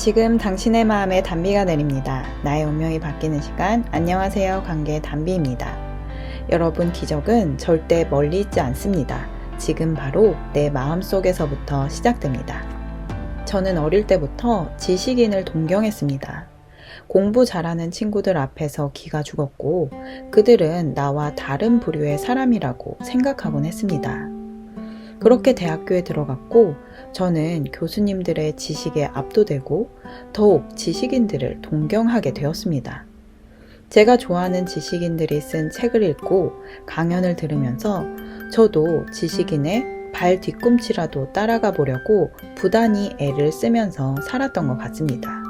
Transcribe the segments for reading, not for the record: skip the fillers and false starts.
지금 당신의 마음에 단비가 내립니다. 나의 운명이 바뀌는 시간. 안녕하세요. 관계 단비입니다. 여러분, 기적은 절대 멀리 있지 않습니다. 지금 바로 내 마음속에서부터 시작됩니다. 저는 어릴 때부터 지식인을 동경했습니다. 공부 잘하는 친구들 앞에서 기가 죽었고 그들은 나와 다른 부류의 사람이라고 생각하곤 했습니다. 그렇게 대학교에 들어갔고 저는 교수님들의 지식에 압도되고 더욱 지식인들을 동경하게 되었습니다. 제가 좋아하는 지식인들이 쓴 책을 읽고 강연을 들으면서 저도 지식인의 발 뒤꿈치라도 따라가 보려고 부단히 애를 쓰면서 살았던 것 같습니다.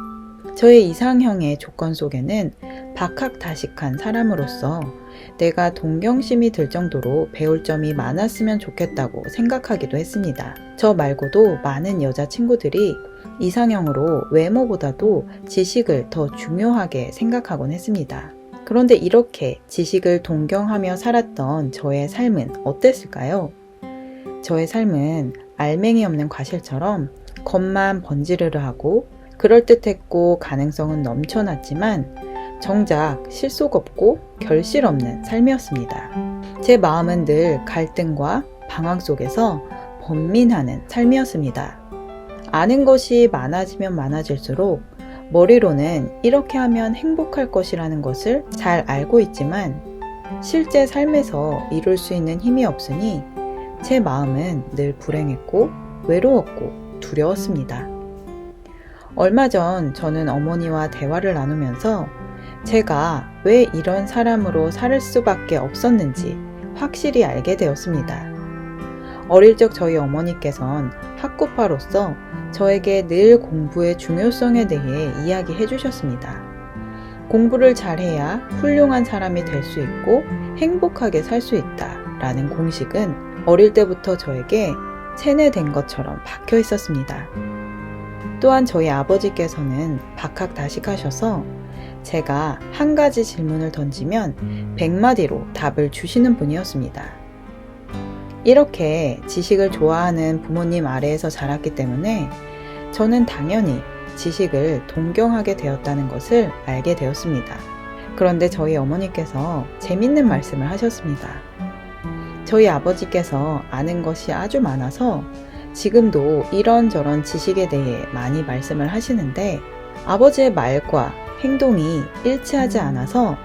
저의 이상형의 조건 속에는 박학다식한 사람으로서 내가 동경심이 들 정도로 배울 점이 많았으면 좋겠다고 생각하기도 했습니다. 저 말고도 많은 여자친구들이 이상형으로 외모보다도 지식을 더 중요하게 생각하곤 했습니다. 그런데 이렇게 지식을 동경하며 살았던 저의 삶은 어땠을까요? 저의 삶은 알맹이 없는 과실처럼 겉만 번지르르 하고 그럴듯했고 가능성은 넘쳐났지만 정작 실속 없고 결실 없는 삶이었습니다. 제 마음은 늘 갈등과 방황 속에서 번민하는 삶이었습니다. 아는 것이 많아지면 많아질수록 머리로는 이렇게 하면 행복할 것이라는 것을 잘 알고 있지만 실제 삶에서 이룰 수 있는 힘이 없으니 제 마음은 늘 불행했고 외로웠고 두려웠습니다. 얼마 전 저는 어머니와 대화를 나누면서 제가 왜 이런 사람으로 살 수밖에 없었는지 확실히 알게 되었습니다. 어릴 적 저희 어머니께선 학구파로서 저에게 늘 공부의 중요성에 대해 이야기해 주셨습니다. 공부를 잘해야 훌륭한 사람이 될 수 있고 행복하게 살 수 있다 라는 공식은 어릴 때부터 저에게 세뇌된 것처럼 박혀 있었습니다. 또한 저희 아버지께서는 박학다식하셔서 제가 한 가지 질문을 던지면 100마디로 답을 주시는 분이었습니다. 이렇게 지식을 좋아하는 부모님 아래에서 자랐기 때문에 저는 당연히 지식을 동경하게 되었다는 것을 알게 되었습니다. 그런데 저희 어머니께서 재밌는 말씀을 하셨습니다. 저희 아버지께서 아는 것이 아주 많아서 지금도 이런저런 지식에 대해 많이 말씀을 하시는데 아버지의 말과 행동이 일치하지 않아서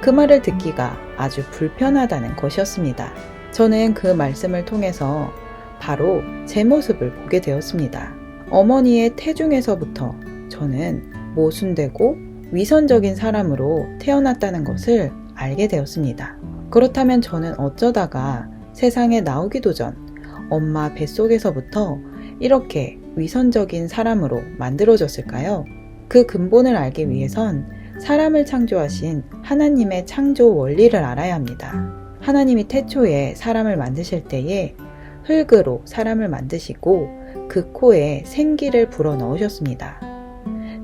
그 말을 듣기가 아주 불편하다는 것이었습니다. 저는 그 말씀을 통해서 바로 제 모습을 보게 되었습니다. 어머니의 태중에서부터 저는 모순되고 위선적인 사람으로 태어났다는 것을 알게 되었습니다. 그렇다면 저는 어쩌다가 세상에 나오기도 전 엄마 뱃속에서부터 이렇게 위선적인 사람으로 만들어졌을까요? 그 근본을 알기 위해선 사람을 창조하신 하나님의 창조 원리를 알아야 합니다. 하나님이 태초에 사람을 만드실 때에 흙으로 사람을 만드시고 그 코에 생기를 불어 넣으셨습니다.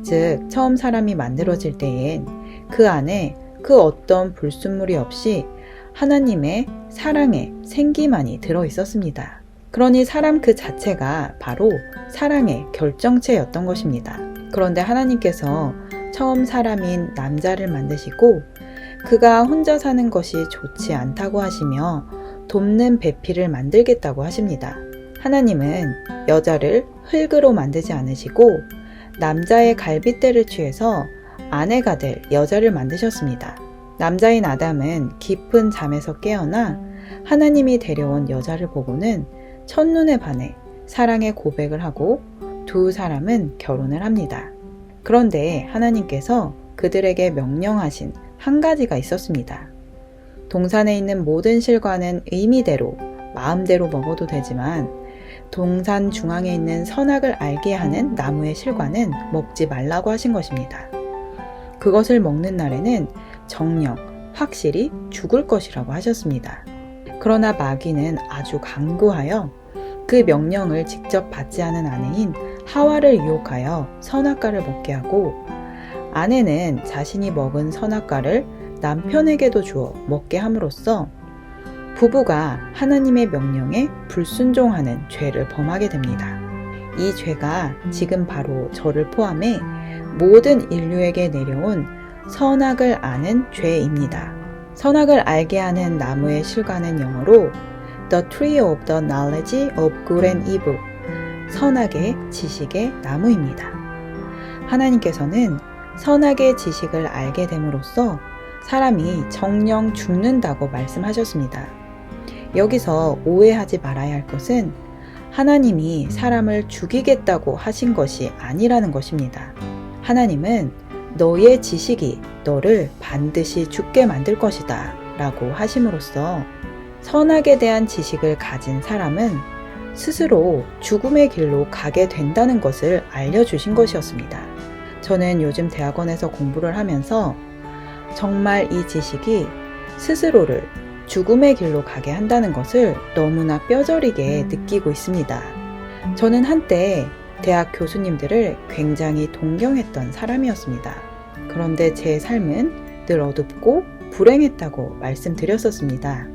즉 처음 사람이 만들어질 때엔 그 안에 그 어떤 불순물이 없이 하나님의 사랑의 생기만이 들어 있었습니다. 그러니 사람 그 자체가 바로 사랑의 결정체였던 것입니다. 그런데 하나님께서 처음 사람인 남자를 만드시고 그가 혼자 사는 것이 좋지 않다고 하시며 돕는 배필을 만들겠다고 하십니다. 하나님은 여자를 흙으로 만들지 않으시고 남자의 갈빗대를 취해서 아내가 될 여자를 만드셨습니다. 남자인 아담은 깊은 잠에서 깨어나 하나님이 데려온 여자를 보고는 첫눈에 반해 사랑의 고백을 하고 두 사람은 결혼을 합니다. 그런데 하나님께서 그들에게 명령하신 한 가지가 있었습니다. 동산에 있는 모든 실과는 의미대로 마음대로 먹어도 되지만 동산 중앙에 있는 선악을 알게 하는 나무의 실과는 먹지 말라고 하신 것입니다. 그것을 먹는 날에는 정녕 확실히 죽을 것이라고 하셨습니다. 그러나 마귀는 아주 강구하여 그 명령을 직접 받지 않은 아내인 하와를 유혹하여 선악과를 먹게 하고 아내는 자신이 먹은 선악과를 남편에게도 주어 먹게 함으로써 부부가 하나님의 명령에 불순종하는 죄를 범하게 됩니다. 이 죄가 지금 바로 저를 포함해 모든 인류에게 내려온 선악을 아는 죄입니다. 선악을 알게 하는 나무의 실과는 영어로 The Tree of the Knowledge of Good and Evil, 선악의 지식의 나무입니다. 하나님께서는 선악의 지식을 알게 됨으로써 사람이 정녕 죽는다고 말씀하셨습니다. 여기서 오해하지 말아야 할 것은 하나님이 사람을 죽이겠다고 하신 것이 아니라는 것입니다. 하나님은 너의 지식이 너를 반드시 죽게 만들 것이다 라고 하심으로써 선악에 대한 지식을 가진 사람은 스스로 죽음의 길로 가게 된다는 것을 알려주신 것이었습니다. 저는 요즘 대학원에서 공부를 하면서 정말 이 지식이 스스로를 죽음의 길로 가게 한다는 것을 너무나 뼈저리게 느끼고 있습니다. 저는 한때 대학 교수님들을 굉장히 동경했던 사람이었습니다. 그런데 제 삶은 늘 어둡고 불행했다고 말씀드렸었습니다.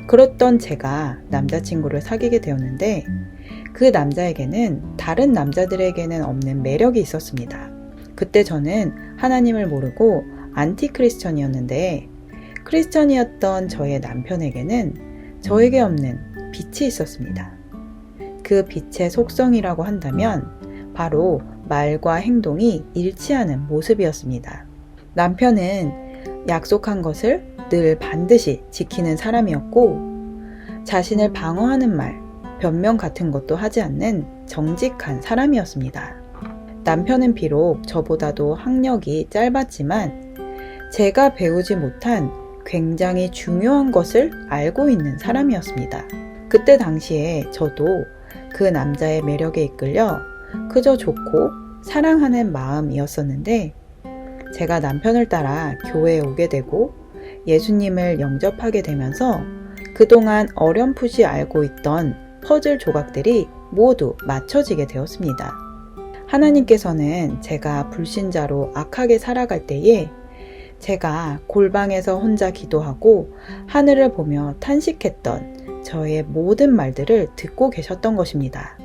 그렇던 제가 남자친구를 사귀게 되었는데 그 남자에게는 다른 남자들에게는 없는 매력이 있었습니다. 그때 저는 하나님을 모르고 안티크리스천이었는데 크리스천이었던 저의 남편에게는 저에게 없는 빛이 있었습니다. 그 빛의 속성이라고 한다면 바로 말과 행동이 일치하는 모습이었습니다. 남편은 약속한 것을 늘 반드시 지키는 사람이었고 자신을 방어하는 말, 변명 같은 것도 하지 않는 정직한 사람이었습니다. 남편은 비록 저보다도 학력이 짧았지만 제가 배우지 못한 굉장히 중요한 것을 알고 있는 사람이었습니다. 그때 당시에 저도 그 남자의 매력에 이끌려 그저 좋고 사랑하는 마음이었었는데 제가 남편을 따라 교회에 오게 되고 예수님을 영접하게 되면서 그동안 어렴풋이 알고 있던 퍼즐 조각들이 모두 맞춰지게 되었습니다. 하나님께서는 제가 불신자로 악하게 살아갈 때에 제가 골방에서 혼자 기도하고 하늘을 보며 탄식했던 저의 모든 말들을 듣고 계셨던 것입니다.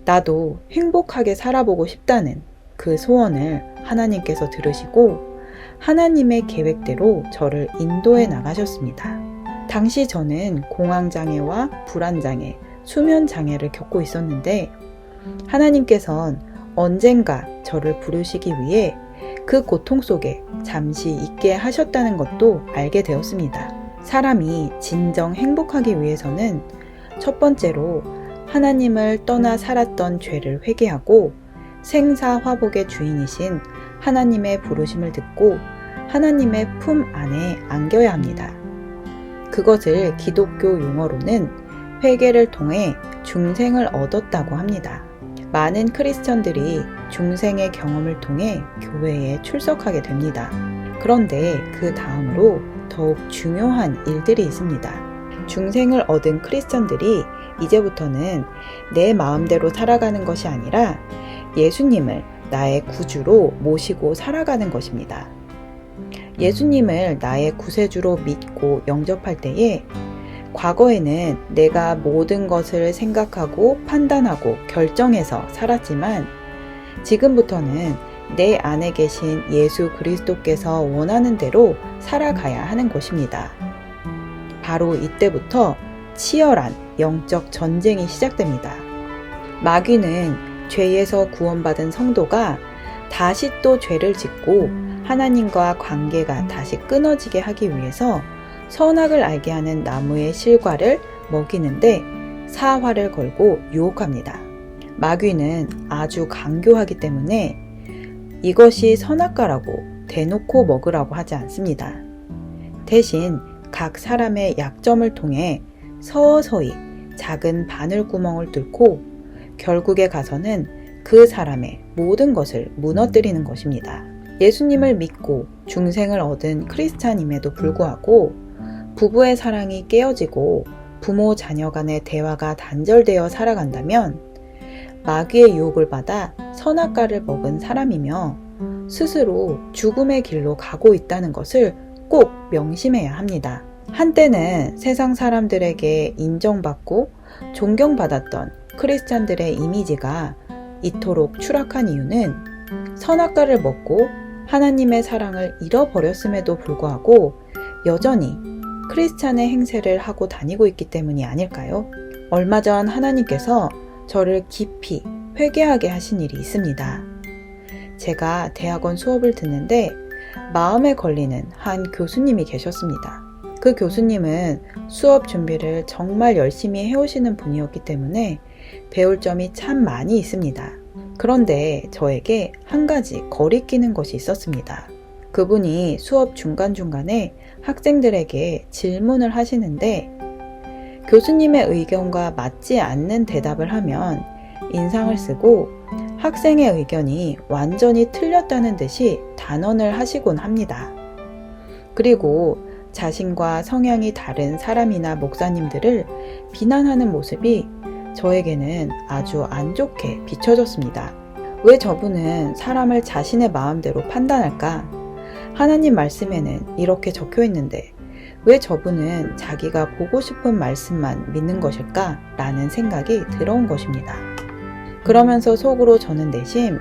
나도 행복하게 살아보고 싶다는 그 소원을 하나님께서 들으시고 하나님의 계획대로 저를 인도해 나가셨습니다. 당시 저는 공황장애와 불안장애, 수면장애를 겪고 있었는데 하나님께서는 언젠가 저를 부르시기 위해 그 고통 속에 잠시 있게 하셨다는 것도 알게 되었습니다. 사람이 진정 행복하기 위해서는 첫 번째로 하나님을 떠나 살았던 죄를 회개하고 생사화복의 주인이신 하나님의 부르심을 듣고 하나님의 품 안에 안겨야 합니다. 그것을 기독교 용어로는 회개를 통해 중생을 얻었다고 합니다. 많은 크리스천들이 중생의 경험을 통해 교회에 출석하게 됩니다. 그런데 그 다음으로 더욱 중요한 일들이 있습니다. 중생을 얻은 크리스천들이 이제부터는 내 마음대로 살아가는 것이 아니라 예수님을 나의 구주로 모시고 살아가는 것입니다. 예수님을 나의 구세주로 믿고 영접할 때에 과거에는 내가 모든 것을 생각하고 판단하고 결정해서 살았지만 지금부터는 내 안에 계신 예수 그리스도께서 원하는 대로 살아가야 하는 것입니다. 바로 이때부터 치열한 영적 전쟁이 시작됩니다. 마귀는 죄에서 구원받은 성도가 다시 또 죄를 짓고 하나님과 관계가 다시 끊어지게 하기 위해서 선악을 알게 하는 나무의 실과를 먹이는데 사활을 걸고 유혹합니다. 마귀는 아주 간교하기 때문에 이것이 선악과라고 대놓고 먹으라고 하지 않습니다. 대신 각 사람의 약점을 통해 서서히 작은 바늘구멍을 뚫고 결국에 가서는 그 사람의 모든 것을 무너뜨리는 것입니다. 예수님을 믿고 중생을 얻은 크리스찬임에도 불구하고 부부의 사랑이 깨어지고 부모 자녀 간의 대화가 단절되어 살아간다면 마귀의 유혹을 받아 선악과를 먹은 사람이며 스스로 죽음의 길로 가고 있다는 것을 꼭 명심해야 합니다. 한때는 세상 사람들에게 인정받고 존경받았던 크리스찬들의 이미지가 이토록 추락한 이유는 선악과를 먹고 하나님의 사랑을 잃어버렸음에도 불구하고 여전히 크리스찬의 행세를 하고 다니고 있기 때문이 아닐까요? 얼마 전 하나님께서 저를 깊이 회개하게 하신 일이 있습니다. 제가 대학원 수업을 듣는데 마음에 걸리는 한 교수님이 계셨습니다. 그 교수님은 수업 준비를 정말 열심히 해오시는 분이었기 때문에 배울 점이 참 많이 있습니다. 그런데 저에게 한 가지 거리끼는 것이 있었습니다. 그분이 수업 중간중간에 학생들에게 질문을 하시는데 교수님의 의견과 맞지 않는 대답을 하면 인상을 쓰고 학생의 의견이 완전히 틀렸다는 듯이 단언을 하시곤 합니다. 그리고 자신과 성향이 다른 사람이나 목사님들을 비난하는 모습이 저에게는 아주 안 좋게 비춰졌습니다. 왜 저분은 사람을 자신의 마음대로 판단할까? 하나님 말씀에는 이렇게 적혀 있는데 왜 저분은 자기가 보고 싶은 말씀만 믿는 것일까? 라는 생각이 들어온 것입니다. 그러면서 속으로 저는 내심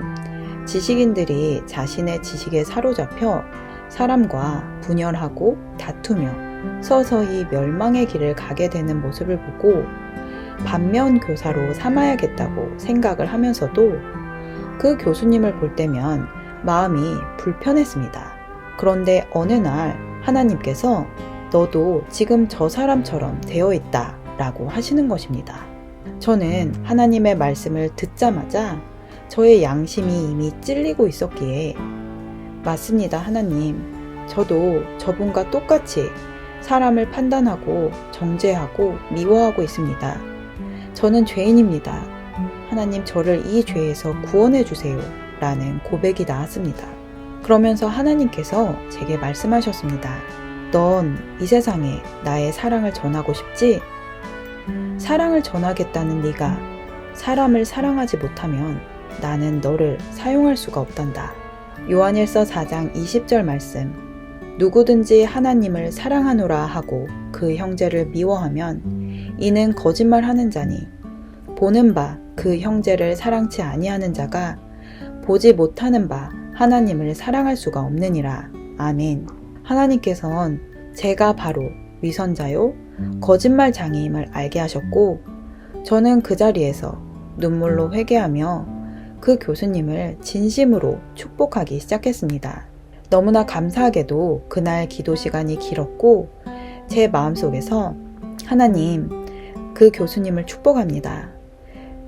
지식인들이 자신의 지식에 사로잡혀 사람과 분열하고 다투며 서서히 멸망의 길을 가게 되는 모습을 보고 반면 교사로 삼아야겠다고 생각을 하면서도 그 교수님을 볼 때면 마음이 불편했습니다. 그런데 어느 날 하나님께서 너도 지금 저 사람처럼 되어 있다 라고 하시는 것입니다. 저는 하나님의 말씀을 듣자마자 저의 양심이 이미 찔리고 있었기에 맞습니다, 하나님. 저도 저분과 똑같이 사람을 판단하고 정죄하고 미워하고 있습니다. 저는 죄인입니다. 하나님, 저를 이 죄에서 구원해 주세요 라는 고백이 나왔습니다. 그러면서 하나님께서 제게 말씀하셨습니다. 넌 이 세상에 나의 사랑을 전하고 싶지? 사랑을 전하겠다는 네가 사람을 사랑하지 못하면 나는 너를 사용할 수가 없단다. 요한일서 4장 20절 말씀. 누구든지 하나님을 사랑하노라 하고 그 형제를 미워하면 이는 거짓말하는 자니 보는 바 그 형제를 사랑치 아니하는 자가 보지 못하는 바 하나님을 사랑할 수가 없느니라. 아멘. 하나님께서는 제가 바로 위선자요 거짓말 장애임을 알게 하셨고 저는 그 자리에서 눈물로 회개하며 그 교수님을 진심으로 축복하기 시작했습니다. 너무나 감사하게도 그날 기도 시간이 길었고 제 마음속에서 하나님, 그 교수님을 축복합니다.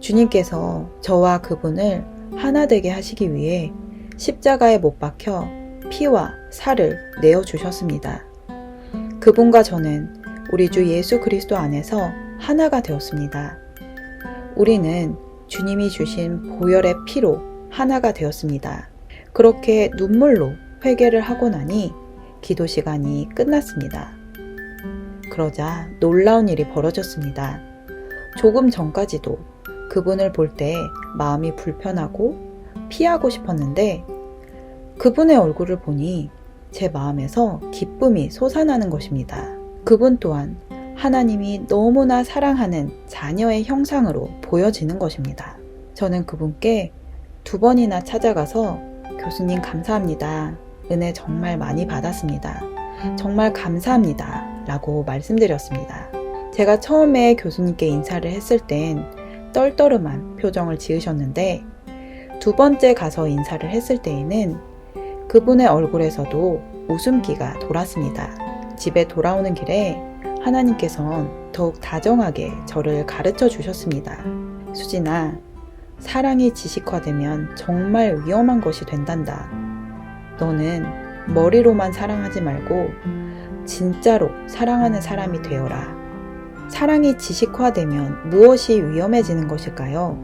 주님께서 저와 그분을 하나 되게 하시기 위해 십자가에 못 박혀 피와 살을 내어주셨습니다. 그분과 저는 우리 주 예수 그리스도 안에서 하나가 되었습니다. 우리는 주님이 주신 보혈의 피로 하나가 되었습니다. 그렇게 눈물로 회개를 하고 나니 기도 시간이 끝났습니다. 그러자 놀라운 일이 벌어졌습니다. 조금 전까지도 그분을 볼 때 마음이 불편하고 피하고 싶었는데 그분의 얼굴을 보니 제 마음에서 기쁨이 솟아나는 것입니다. 그분 또한 하나님이 너무나 사랑하는 자녀의 형상으로 보여지는 것입니다. 저는 그분께 2번이나 찾아가서 교수님 감사합니다. 은혜 정말 많이 받았습니다. 정말 감사합니다. 라고 말씀드렸습니다. 제가 처음에 교수님께 인사를 했을 땐 떨떠름한 표정을 지으셨는데 2번째 가서 인사를 했을 때에는 그분의 얼굴에서도 웃음기가 돌았습니다. 집에 돌아오는 길에 하나님께서는 더욱 다정하게 저를 가르쳐 주셨습니다. 수진아, 사랑이 지식화되면 정말 위험한 것이 된단다. 너는 머리로만 사랑하지 말고 진짜로 사랑하는 사람이 되어라. 사랑이 지식화되면 무엇이 위험해지는 것일까요?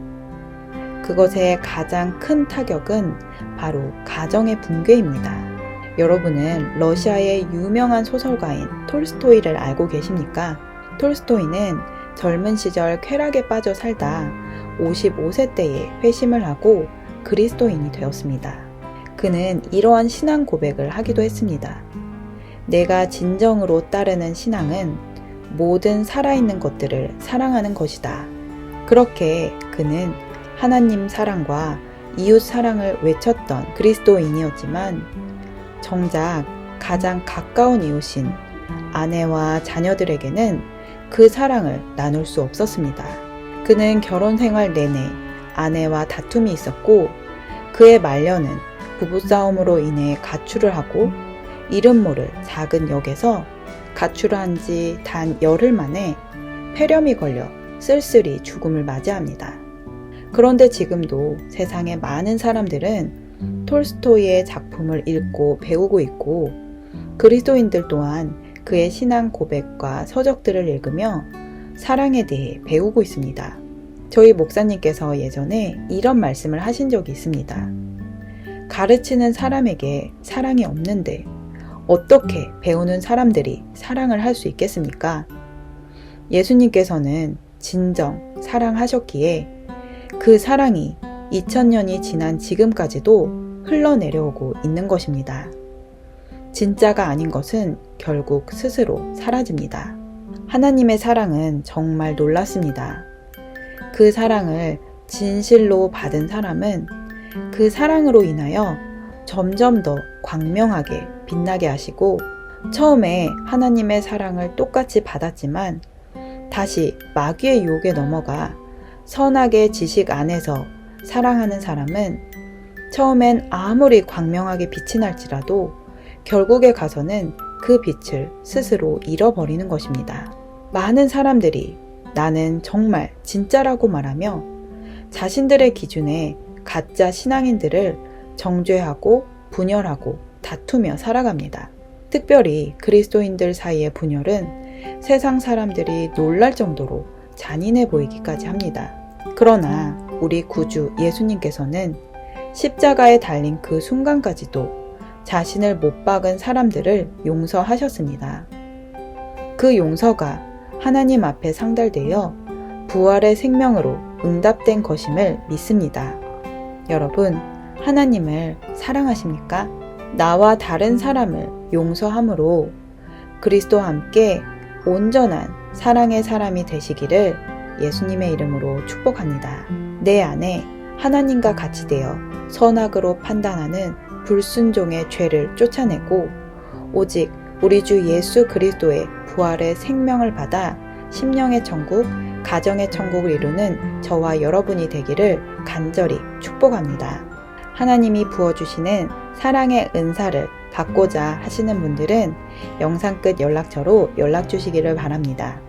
그것의 가장 큰 타격은 바로 가정의 붕괴입니다. 여러분은 러시아의 유명한 소설가인 톨스토이를 알고 계십니까? 톨스토이는 젊은 시절 쾌락에 빠져 살다 55세 때에 회심을 하고 그리스도인이 되었습니다. 그는 이러한 신앙 고백을 하기도 했습니다. 내가 진정으로 따르는 신앙은 모든 살아있는 것들을 사랑하는 것이다. 그렇게 그는 하나님 사랑과 이웃 사랑을 외쳤던 그리스도인이었지만 정작 가장 가까운 이웃인 아내와 자녀들에게는 그 사랑을 나눌 수 없었습니다. 그는 결혼 생활 내내 아내와 다툼이 있었고 그의 말년은 부부싸움으로 인해 가출을 하고 이름 모를 작은 역에서 가출을 한 지 단 열흘 만에 폐렴이 걸려 쓸쓸히 죽음을 맞이합니다. 그런데 지금도 세상의 많은 사람들은 톨스토이의 작품을 읽고 배우고 있고 그리스도인들 또한 그의 신앙 고백과 서적들을 읽으며 사랑에 대해 배우고 있습니다. 저희 목사님께서 예전에 이런 말씀을 하신 적이 있습니다. 가르치는 사람에게 사랑이 없는데 어떻게 배우는 사람들이 사랑을 할 수 있겠습니까? 예수님께서는 진정 사랑하셨기에 그 사랑이 2000년이 지난 지금까지도 흘러내려오고 있는 것입니다. 진짜가 아닌 것은 결국 스스로 사라집니다. 하나님의 사랑은 정말 놀랐습니다. 그 사랑을 진실로 받은 사람은 그 사랑으로 인하여 점점 더 광명하게 빛나게 하시고 처음에 하나님의 사랑을 똑같이 받았지만 다시 마귀의 유혹에 넘어가 선악의 지식 안에서 사랑하는 사람은 처음엔 아무리 광명하게 빛이 날지라도 결국에 가서는 그 빛을 스스로 잃어버리는 것입니다. 많은 사람들이 나는 정말 진짜라고 말하며 자신들의 기준에 가짜 신앙인들을 정죄하고 분열하고 다투며 살아갑니다. 특별히 그리스도인들 사이의 분열은 세상 사람들이 놀랄 정도로 잔인해 보이기까지 합니다. 그러나 우리 구주 예수님께서는 십자가에 달린 그 순간까지도 자신을 못 박은 사람들을 용서하셨습니다. 그 용서가 하나님 앞에 상달되어 부활의 생명으로 응답된 것임을 믿습니다. 여러분, 하나님을 사랑하십니까? 나와 다른 사람을 용서함으로 그리스도와 함께 온전한 사랑의 사람이 되시기를 예수님의 이름으로 축복합니다. 내 안에 하나님과 같이 되어 선악으로 판단하는 불순종의 죄를 쫓아내고 오직 우리 주 예수 그리스도의 부활의 생명을 받아 심령의 천국, 가정의 천국을 이루는 저와 여러분이 되기를 간절히 축복합니다. 하나님이 부어주시는 사랑의 은사를 받고자 하시는 분들은 영상 끝 연락처로 연락 주시기를 바랍니다.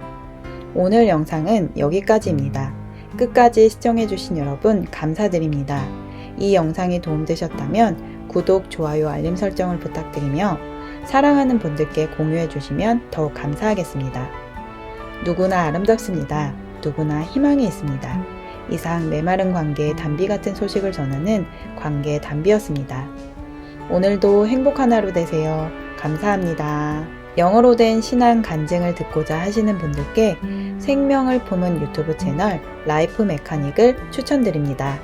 오늘 영상은 여기까지입니다. 끝까지 시청해주신 여러분 감사드립니다. 이 영상이 도움되셨다면 구독, 좋아요, 알림 설정을 부탁드리며 사랑하는 분들께 공유해 주시면 더욱 감사하겠습니다. 누구나 아름답습니다. 누구나 희망이 있습니다. 이상 메마른 관계의 단비 같은 소식을 전하는 관계의 단비였습니다. 오늘도 행복한 하루 되세요. 감사합니다. 영어로 된 신앙 간증을 듣고자 하시는 분들께 생명을 품은 유튜브 채널 라이프 메카닉을 추천드립니다.